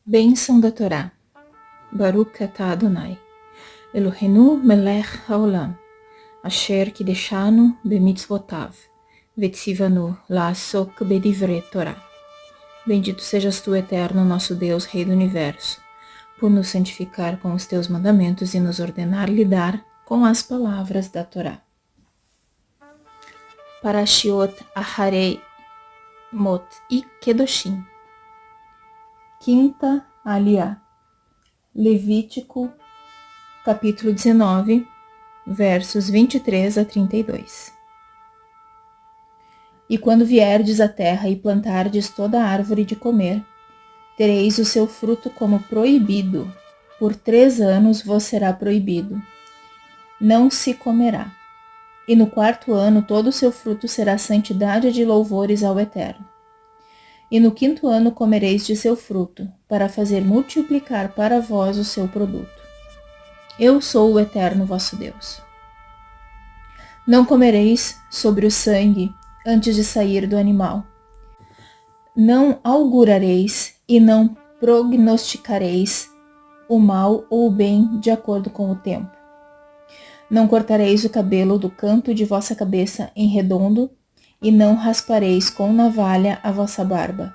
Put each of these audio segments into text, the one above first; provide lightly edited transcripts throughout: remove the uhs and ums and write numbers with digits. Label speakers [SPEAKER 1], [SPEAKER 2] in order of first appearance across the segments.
[SPEAKER 1] Bênção da Torá. Baruch atah Adonai, Eloheinu melech haolam, asher kideshanu bemitzvotav, vetzivanu la'asok bedivrei Torá. Bendito sejas tu, Eterno, nosso Deus, Rei do Universo, por nos santificar com os teus mandamentos e nos ordenar lidar com as palavras da Torá. Parashiot Aharei Mot e Kedoshim. Quinta Aliá. Levítico, capítulo 19, versos 23 a 32. E quando vierdes à terra e plantardes toda a árvore de comer, tereis o seu fruto como proibido. Por 3 anos vos será proibido. Não se comerá. E no 4º ano todo o seu fruto será santidade de louvores ao Eterno. E no 5º ano comereis de seu fruto, para fazer multiplicar para vós o seu produto. Eu sou o Eterno vosso Deus. Não comereis sobre o sangue antes de sair do animal. Não augurareis e não prognosticareis o mal ou o bem de acordo com o tempo. Não cortareis o cabelo do canto de vossa cabeça em redondo, e não raspareis com navalha a vossa barba.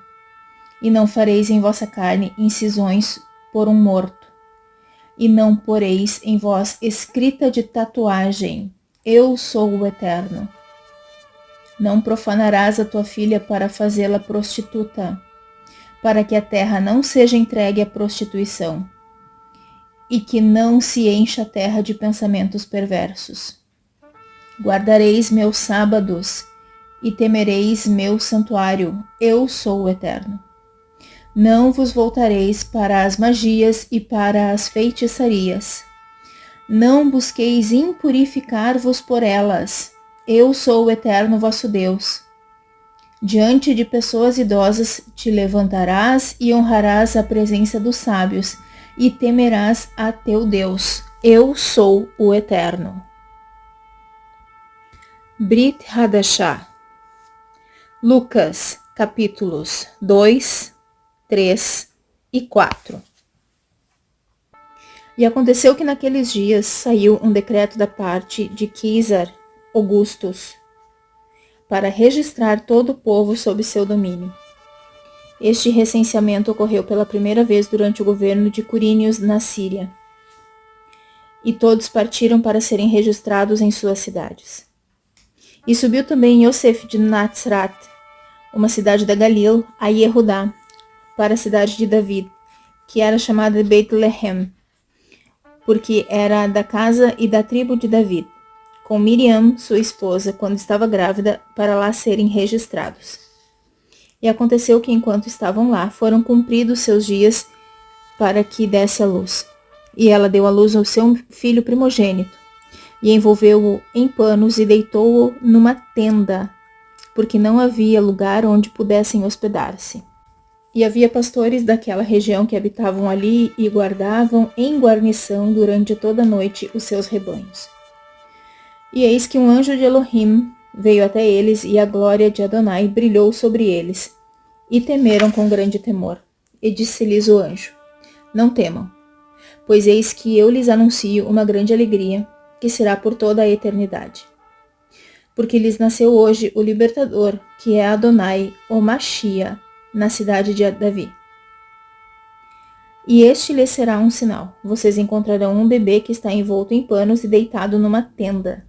[SPEAKER 1] E não fareis em vossa carne incisões por um morto. E não poreis em vós escrita de tatuagem: Eu sou o Eterno. Não profanarás a tua filha para fazê-la prostituta, para que a terra não seja entregue à prostituição, e que não se encha a terra de pensamentos perversos. Guardareis meus sábados, e temereis meu santuário, eu sou o Eterno. Não vos voltareis para as magias e para as feitiçarias. Não busqueis impurificar-vos por elas, eu sou o Eterno vosso Deus. Diante de pessoas idosas te levantarás e honrarás a presença dos sábios, e temerás a teu Deus, eu sou o Eterno. Brit Hadashah. Lucas, capítulos 2, 3 e 4. E aconteceu que naqueles dias saiu um decreto da parte de Queisar Augustus para registrar todo o povo sob seu domínio. Este recenseamento ocorreu pela primeira vez durante o governo de Quirinius na Síria. E todos partiram para serem registrados em suas cidades. E subiu também Yosef de Natzrat, uma cidade da Galil, a Yehudá, para a cidade de David, que era chamada de Beit-Lehem, porque era da casa e da tribo de David, com Miriam, sua esposa, quando estava grávida, para lá serem registrados. E aconteceu que, enquanto estavam lá, foram cumpridos seus dias para que desse à luz. E ela deu à luz ao seu filho primogênito, e envolveu-o em panos e deitou-o numa tenda, porque não havia lugar onde pudessem hospedar-se. E havia pastores daquela região que habitavam ali e guardavam em guarnição durante toda a noite os seus rebanhos. E eis que um anjo de Elohim veio até eles, e a glória de Adonai brilhou sobre eles, e temeram com grande temor. E disse-lhes o anjo: Não temam, pois eis que eu lhes anuncio uma grande alegria, que será por toda a eternidade. Porque lhes nasceu hoje o libertador, que é Adonai, o Mashia, na cidade de Davi. E este lhes será um sinal: vocês encontrarão um bebê que está envolto em panos e deitado numa tenda.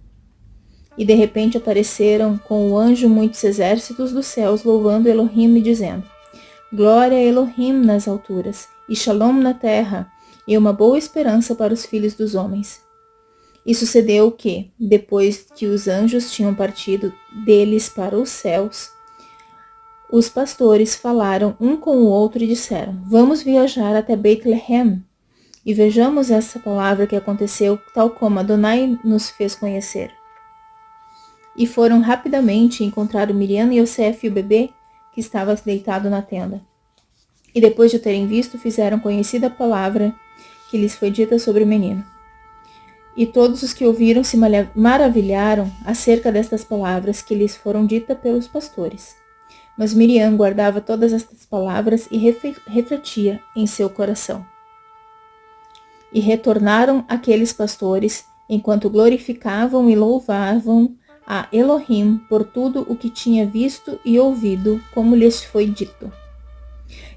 [SPEAKER 1] E de repente apareceram com o anjo muitos exércitos dos céus, louvando Elohim e dizendo: Glória a Elohim nas alturas, e Shalom na terra, e uma boa esperança para os filhos dos homens. E sucedeu que, depois que os anjos tinham partido deles para os céus, os pastores falaram um com o outro e disseram: Vamos viajar até Beit-Lehem, e vejamos essa palavra que aconteceu, tal como Adonai nos fez conhecer. E foram rapidamente e encontraram Miriam e Yosef e o bebê, que estava deitado na tenda. E depois de o terem visto, fizeram conhecida a palavra que lhes foi dita sobre o menino. E todos os que ouviram se maravilharam acerca destas palavras que lhes foram ditas pelos pastores. Mas Miriam guardava todas estas palavras e refletia em seu coração. E retornaram aqueles pastores, enquanto glorificavam e louvavam a Elohim por tudo o que tinha visto e ouvido, como lhes foi dito.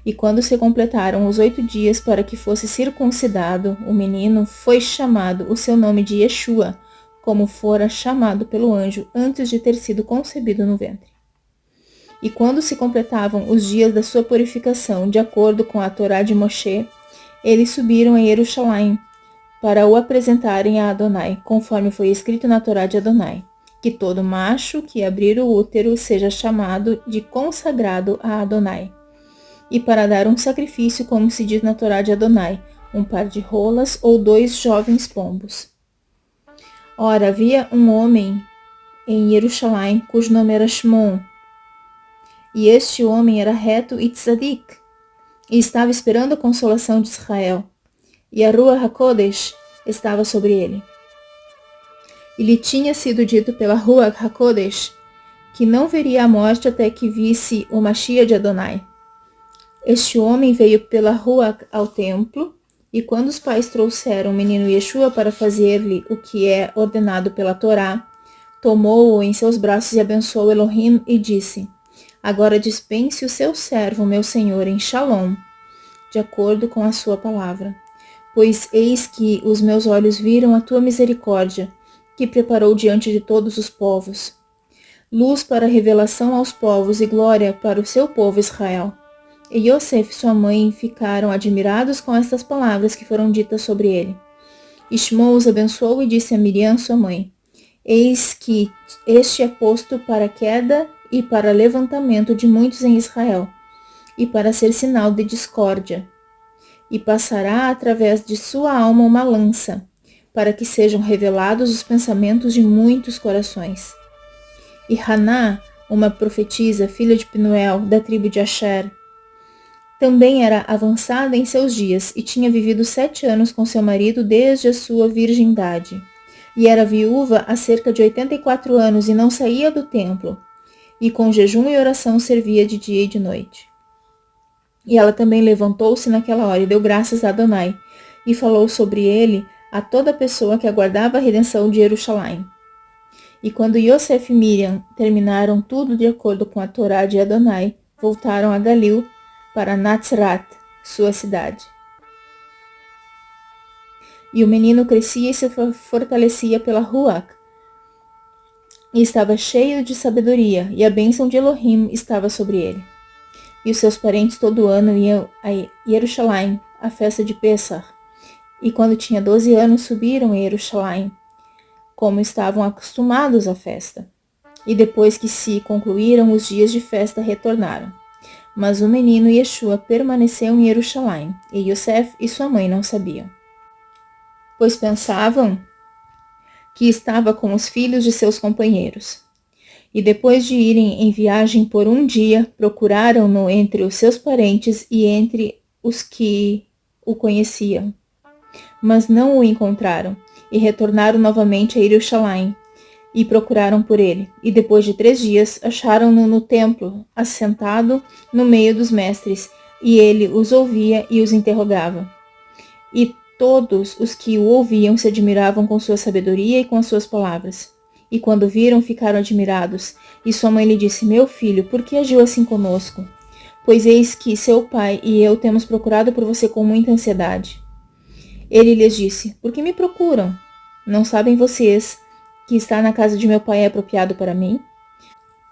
[SPEAKER 1] E quando se completaram os 8 dias para que fosse circuncidado, o menino foi chamado o seu nome de Yeshua, como fora chamado pelo anjo antes de ter sido concebido no ventre. E quando se completavam os dias da sua purificação, de acordo com a Torá de Moshe, eles subiram a Jerusalém para o apresentarem a Adonai, conforme foi escrito na Torá de Adonai, que todo macho que abrir o útero seja chamado de consagrado a Adonai, e para dar um sacrifício, como se diz na Torá de Adonai, um par de rolas ou 2 jovens pombos. Ora, havia um homem em Jerusalém, cujo nome era Shimon, e este homem era reto e tzadik, e estava esperando a consolação de Israel, e a Ruach HaKodesh estava sobre ele. E lhe tinha sido dito pela Ruach HaKodesh que não veria a morte até que visse o Mashiach de Adonai. Este homem veio pela Ruach ao templo, e quando os pais trouxeram o menino Yeshua para fazer-lhe o que é ordenado pela Torá, tomou-o em seus braços e abençoou Elohim e disse: Agora dispense o seu servo, meu senhor, em Shalom, de acordo com a sua palavra. Pois eis que os meus olhos viram a tua misericórdia, que preparou diante de todos os povos, luz para revelação aos povos e glória para o seu povo Israel. E Yosef e sua mãe ficaram admirados com estas palavras que foram ditas sobre ele. E Shimon os abençoou e disse a Miriam, sua mãe: Eis que este é posto para queda e para levantamento de muitos em Israel, e para ser sinal de discórdia. E passará através de sua alma uma lança, para que sejam revelados os pensamentos de muitos corações. E Haná, uma profetisa, filha de Pinuel, da tribo de Asher, também era avançada em seus dias e tinha vivido 7 anos com seu marido desde a sua virgindade. E era viúva há cerca de 84 anos e não saía do templo, e com jejum e oração servia de dia e de noite. E ela também levantou-se naquela hora e deu graças a Adonai, e falou sobre ele a toda pessoa que aguardava a redenção de Jerusalém. E quando Yosef e Miriam terminaram tudo de acordo com a Torá de Adonai, voltaram a Galil para Natzrat, sua cidade. E o menino crescia e se fortalecia pela Ruach, e estava cheio de sabedoria, e a bênção de Elohim estava sobre ele. E os seus parentes todo ano iam a Jerusalém, à festa de Pessah, e quando tinha 12 anos subiram a Jerusalém, como estavam acostumados à festa. E depois que se concluíram os dias de festa, retornaram. Mas o menino Yeshua permaneceu em Jerusalém, e Yosef e sua mãe não sabiam, pois pensavam que estava com os filhos de seus companheiros. E depois de irem em viagem por um dia, procuraram-no entre os seus parentes e entre os que o conheciam. Mas não o encontraram, e retornaram novamente a Jerusalém, e procuraram por ele. E depois de 3 dias, acharam-no no templo, assentado no meio dos mestres, e ele os ouvia e os interrogava. E todos os que o ouviam se admiravam com sua sabedoria e com as suas palavras. E quando viram, ficaram admirados. E sua mãe lhe disse: Meu filho, por que agiu assim conosco? Pois eis que seu pai e eu temos procurado por você com muita ansiedade. Ele lhes disse: Por que me procuram? Não sabem vocês que estar na casa de meu pai é apropriado para mim?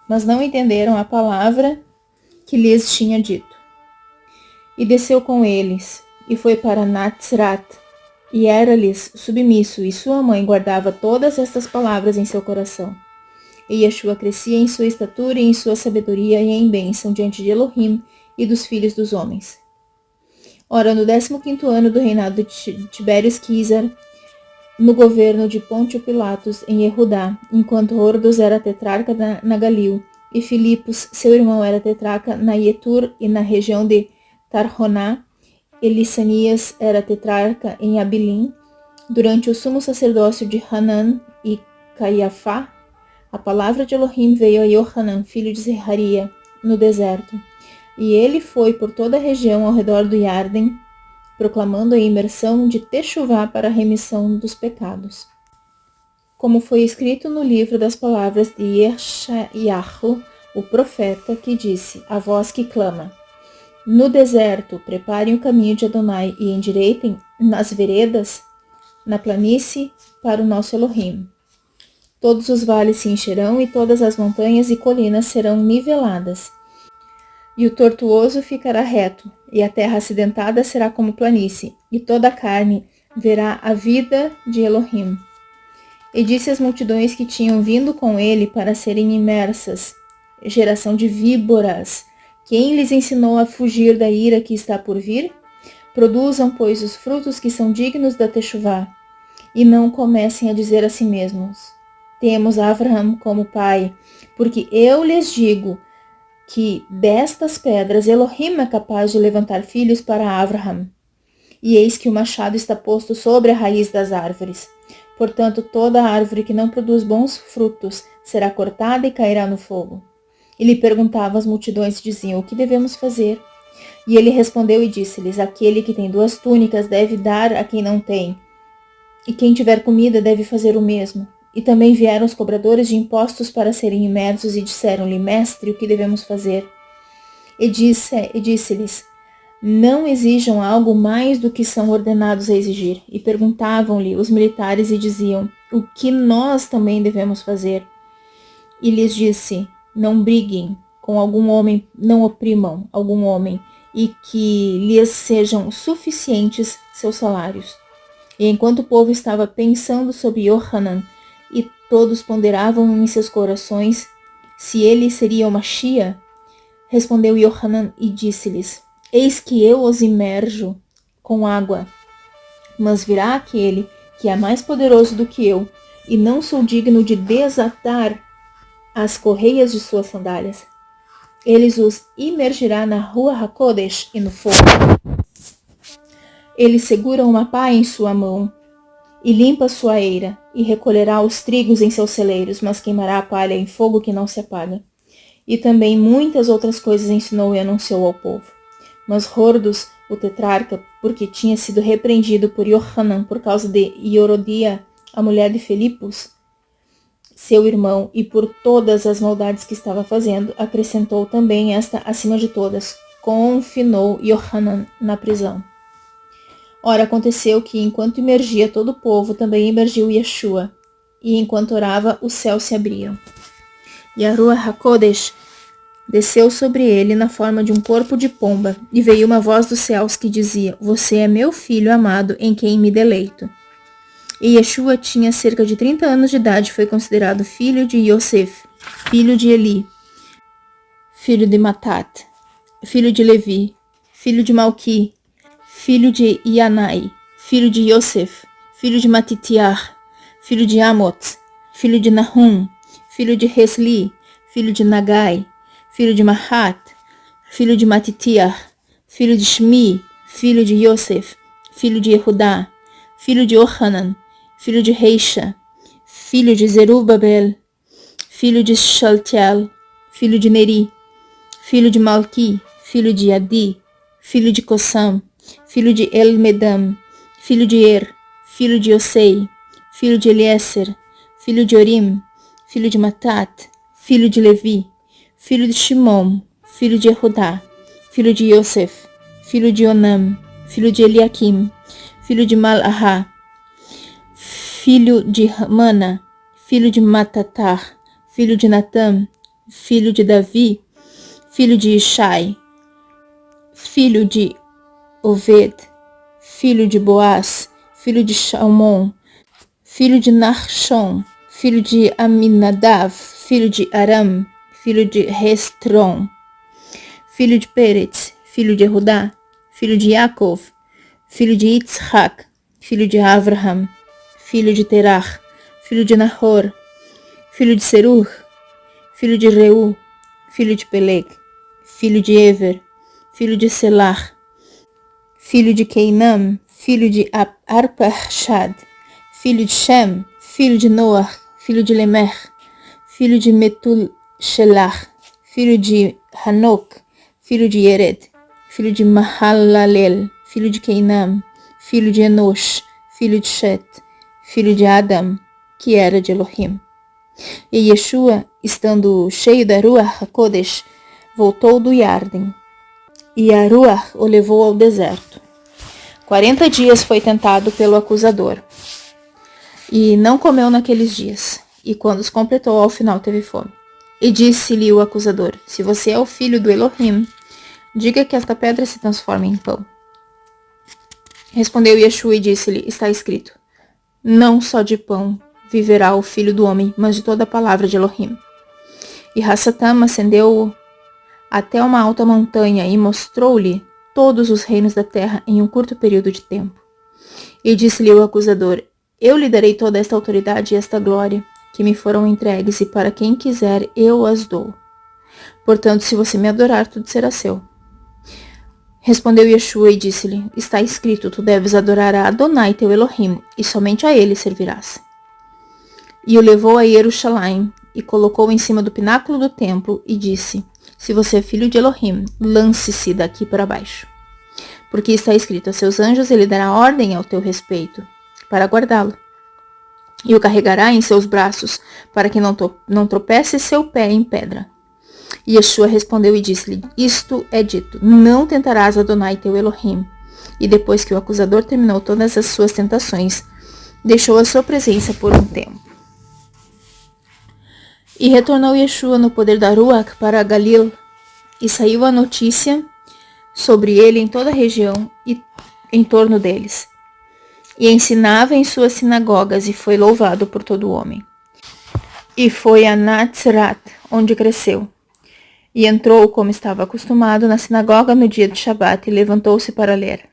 [SPEAKER 1] Mas não entenderam a palavra que lhes tinha dito. E desceu com eles, e foi para Natzrat, e era-lhes submisso, e sua mãe guardava todas estas palavras em seu coração. E Yeshua crescia em sua estatura e em sua sabedoria e em bênção diante de Elohim e dos filhos dos homens. Ora, no 15º ano do reinado de Tibérios Quísar, no governo de Pôncio Pilatos em Yehudá, enquanto Ordos era tetrarca na Galil, e Filipos, seu irmão, era tetrarca na Ietur e na região de Tarhoná, e Lissanias era tetrarca em Abilim, durante o sumo sacerdócio de Hanan e Caiafá, a palavra de Elohim veio a Yohanan, filho de Zeraria, no deserto. E ele foi por toda a região ao redor do Iarden, proclamando a imersão de Techuvá para a remissão dos pecados. Como foi escrito no livro das palavras de Yeshayahu, o profeta, que disse, a voz que clama, no deserto, preparem o caminho de Adonai e endireitem nas veredas, na planície, para o nosso Elohim. Todos os vales se encherão e todas as montanhas e colinas serão niveladas. E o tortuoso ficará reto, e a terra acidentada será como planície, e toda a carne verá a vida de Elohim. E disse às multidões que tinham vindo com ele para serem imersas, geração de víboras, quem lhes ensinou a fugir da ira que está por vir? Produzam, pois, os frutos que são dignos da Techuvá, e não comecem a dizer a si mesmos, temos Avraham como pai, porque eu lhes digo que destas pedras Elohim é capaz de levantar filhos para Avraham. E eis que o machado está posto sobre a raiz das árvores. Portanto, toda árvore que não produz bons frutos será cortada e cairá no fogo. E lhe perguntavam as multidões e diziam, o que devemos fazer? E ele respondeu e disse-lhes, aquele que tem 2 túnicas deve dar a quem não tem, e quem tiver comida deve fazer o mesmo. E também vieram os cobradores de impostos para serem imersos e disseram-lhe, mestre, o que devemos fazer? E disse-lhes, não exijam algo mais do que são ordenados a exigir. E perguntavam-lhe os militares e diziam, o que nós também devemos fazer? E lhes disse, não briguem com algum homem, não oprimam algum homem, e que lhes sejam suficientes seus salários. E enquanto o povo estava pensando sobre Yohanan, e todos ponderavam em seus corações se ele seria uma Shia, respondeu Yohanan e disse-lhes, eis que eu os imerjo com água, mas virá aquele que é mais poderoso do que eu, e não sou digno de desatar as correias de suas sandálias. Ele os imergirá na rua HaKodesh e no fogo. Ele segura uma pá em sua mão, e limpa sua eira, e recolherá os trigos em seus celeiros, mas queimará a palha em fogo que não se apaga. E também muitas outras coisas ensinou e anunciou ao povo. Mas Hordos, o tetrarca, porque tinha sido repreendido por Yohanan por causa de Iorodia, a mulher de Filipos, seu irmão, e por todas as maldades que estava fazendo, acrescentou também esta acima de todas, confinou Yohanan na prisão. Ora, aconteceu que, enquanto imergia todo o povo, também imergiu Yeshua, e enquanto orava, os céus se abriam. E a Ruach HaKodesh desceu sobre ele na forma de um corpo de pomba, e veio uma voz dos céus que dizia, você é meu filho amado, em quem me deleito. E Yeshua tinha cerca de 30 anos de idade e foi considerado filho de Yosef, filho de Eli, filho de Matat, filho de Levi, filho de Malqui, filho de Ianai, filho de Yosef, filho de Matitiar, filho de Amot, filho de Nahum, filho de Resli, filho de Nagai, filho de Mahat, filho de Matitiar, filho de Shmi, filho de Yosef, filho de Yehudá, filho de Ohanan, filho de Reisha, filho de Zerubabel, filho de Shaltiel, filho de Neri, filho de Malqui, filho de Adi, filho de Kossam, filho de Elmedam, filho de Er, filho de Osei, filho de Eliezer, filho de Orim, filho de Matat, filho de Levi, filho de Shimon, filho de Yehudá, filho de Yosef, filho de Onam, filho de Eliakim, filho de Malahá, filho de Mana, filho de Matatar, filho de Natam, filho de Davi, filho de Ishai, filho de Oved, filho de Boaz, filho de Shalmon, filho de Nachshon, filho de Aminadav, filho de Aram, filho de Hestron, filho de Peretz, filho de Yehudá, filho de Yaakov, filho de Yitzhak, filho de Avraham, filho de Terach, filho de Nahor, filho de Serug, filho de Reu, filho de Peleg, filho de Ever, filho de Selah, filho de Keinam, filho de Arpachshad, filho de Shem, filho de Noah, filho de Lemer, filho de Metul-Shelah, filho de Hanok, filho de Yered, filho de Mahalalel, filho de Keinam, filho de Enosh, filho de Shet, filho de Adam, que era de Elohim. E Yeshua, estando cheio da Ruach HaKodesh, voltou do Yarden, e a Ruach o levou ao deserto. 40 dias foi tentado pelo acusador, e não comeu naqueles dias, e quando os completou, ao final teve fome. E disse-lhe o acusador: se você é o filho do Elohim, diga que esta pedra se transforme em pão. Respondeu Yeshua e disse-lhe: está escrito, não só de pão viverá o filho do homem, mas de toda a palavra de Elohim. E Hassatam ascendeu até uma alta montanha e mostrou-lhe todos os reinos da terra em um curto período de tempo. E disse-lhe o acusador: eu lhe darei toda esta autoridade e esta glória, que me foram entregues, e para quem quiser eu as dou. Portanto, se você me adorar, tudo será seu. Respondeu Yeshua e disse-lhe: está escrito, tu deves adorar a Adonai teu Elohim, e somente a ele servirás. E o levou a Jerusalém, e colocou em cima do pináculo do templo, e disse: se você é filho de Elohim, lance-se daqui para baixo. Porque está escrito: a seus anjos ele dará ordem ao teu respeito, para guardá-lo. E o carregará em seus braços, para que não tropece seu pé em pedra. E Yeshua respondeu e disse-lhe: isto é dito, não tentarás Adonai teu Elohim. E depois que o acusador terminou todas as suas tentações, deixou a sua presença por um tempo. E retornou Yeshua no poder da Ruach para Galil, e saiu a notícia sobre ele em toda a região e em torno deles. E ensinava em suas sinagogas, e foi louvado por todo homem. E foi a Natzrat, onde cresceu. E entrou, como estava acostumado, na sinagoga no dia de Shabat, e levantou-se para ler.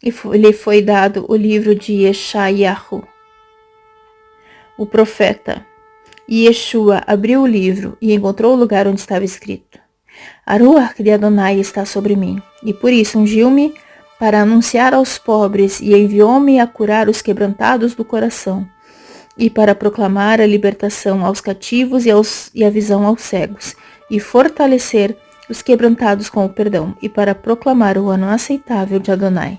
[SPEAKER 1] E lhe foi dado o livro de Yeshayahu, o profeta. E Yeshua abriu o livro e encontrou o lugar onde estava escrito: a Ruach de Adonai está sobre mim, e por isso ungiu-me para anunciar aos pobres, e enviou-me a curar os quebrantados do coração, e para proclamar a libertação aos cativos e a visão aos cegos, e fortalecer os quebrantados com o perdão, e para proclamar o ano aceitável de Adonai.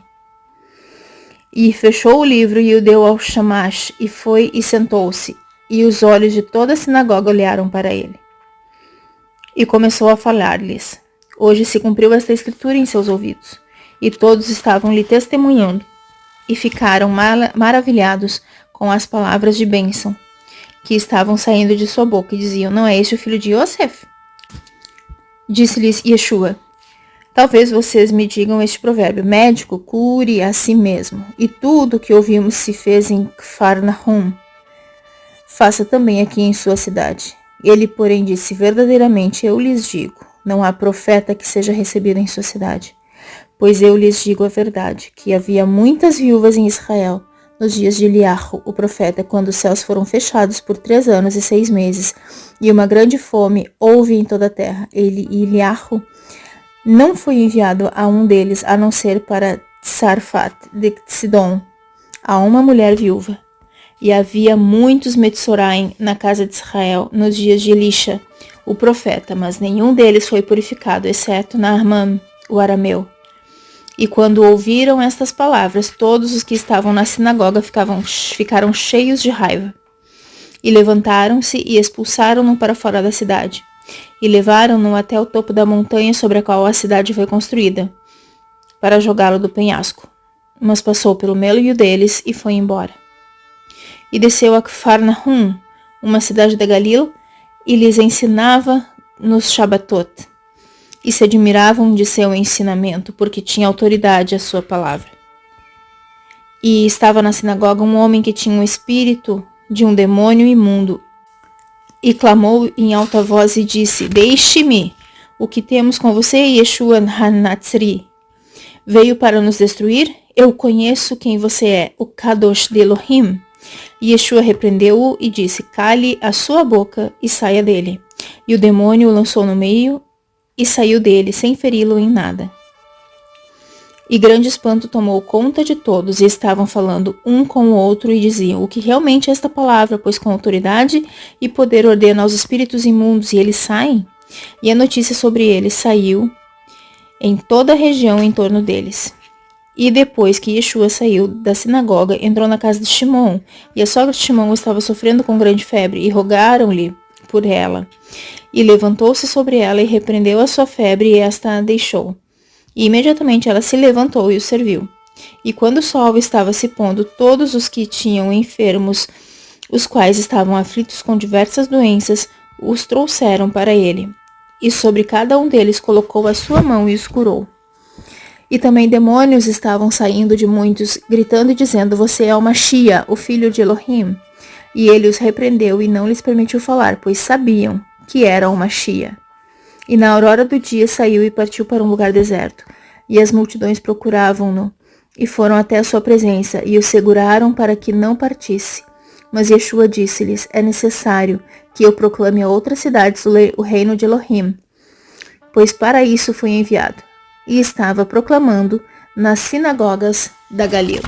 [SPEAKER 1] E fechou o livro e o deu ao Shamash, e foi e sentou-se, e os olhos de toda a sinagoga olharam para ele. E começou a falar-lhes: hoje se cumpriu esta escritura em seus ouvidos. E todos estavam lhe testemunhando, e ficaram maravilhados com as palavras de bênção que estavam saindo de sua boca, e diziam: não é este o filho de Yosef? Disse-lhes Yeshua: talvez vocês me digam este provérbio: médico, cure a si mesmo. E tudo o que ouvimos se fez em Cafarnaum, faça também aqui em sua cidade. Ele, porém, disse: verdadeiramente eu lhes digo, não há profeta que seja recebido em sua cidade. Pois eu lhes digo a verdade, que havia muitas viúvas em Israel nos dias de Eliahu, o profeta, quando os céus foram fechados por 3 anos e 6 meses, e uma grande fome houve em toda a terra. Eliahu não foi enviado a um deles, a não ser para Sarfat de Sidom, a uma mulher viúva. E havia muitos Metzoraim na casa de Israel nos dias de Elisha, o profeta, mas nenhum deles foi purificado, exceto Naamã, o arameu. E quando ouviram estas palavras, todos os que estavam na sinagoga ficaram cheios de raiva. E levantaram-se e expulsaram-no para fora da cidade. E levaram-no até o topo da montanha sobre a qual a cidade foi construída, para jogá-lo do penhasco. Mas passou pelo meio deles e foi embora. E desceu a Cafarnaum, uma cidade da Galil, e lhes ensinava nos Shabatot. E se admiravam de seu ensinamento, porque tinha autoridade a sua palavra. E estava na sinagoga um homem que tinha um espírito de um demônio imundo, e clamou em alta voz e disse: deixe-me, o que temos com você, Yeshua HaNatzri? Veio para nos destruir? Eu conheço quem você é, o Kadosh de Elohim. E Yeshua repreendeu-o e disse: cale a sua boca e saia dele. E o demônio o lançou no meio e saiu dele, sem feri-lo em nada. E grande espanto tomou conta de todos, e estavam falando um com o outro, e diziam: o que realmente é esta palavra? Pois com autoridade e poder ordena aos espíritos imundos, e eles saem. E a notícia sobre ele saiu em toda a região em torno deles. E depois que Yeshua saiu da sinagoga, entrou na casa de Shimon, e a sogra de Shimon estava sofrendo com grande febre, e rogaram-lhe por ela. E levantou-se sobre ela e repreendeu a sua febre, e esta a deixou. E imediatamente ela se levantou e o serviu. E quando o sol estava se pondo, todos os que tinham enfermos, os quais estavam aflitos com diversas doenças, os trouxeram para ele. E sobre cada um deles colocou a sua mão e os curou. E também demônios estavam saindo de muitos, gritando e dizendo: Você é o Machia, o filho de Elohim. E ele os repreendeu e não lhes permitiu falar, pois sabiam que era o Machia. E na aurora do dia saiu e partiu para um lugar deserto. E as multidões procuravam-no, e foram até a sua presença, e o seguraram para que não partisse. Mas Yeshua disse-lhes: É necessário que eu proclame a outras cidades o reino de Elohim, pois para isso fui enviado. E estava proclamando nas sinagogas da Galileu.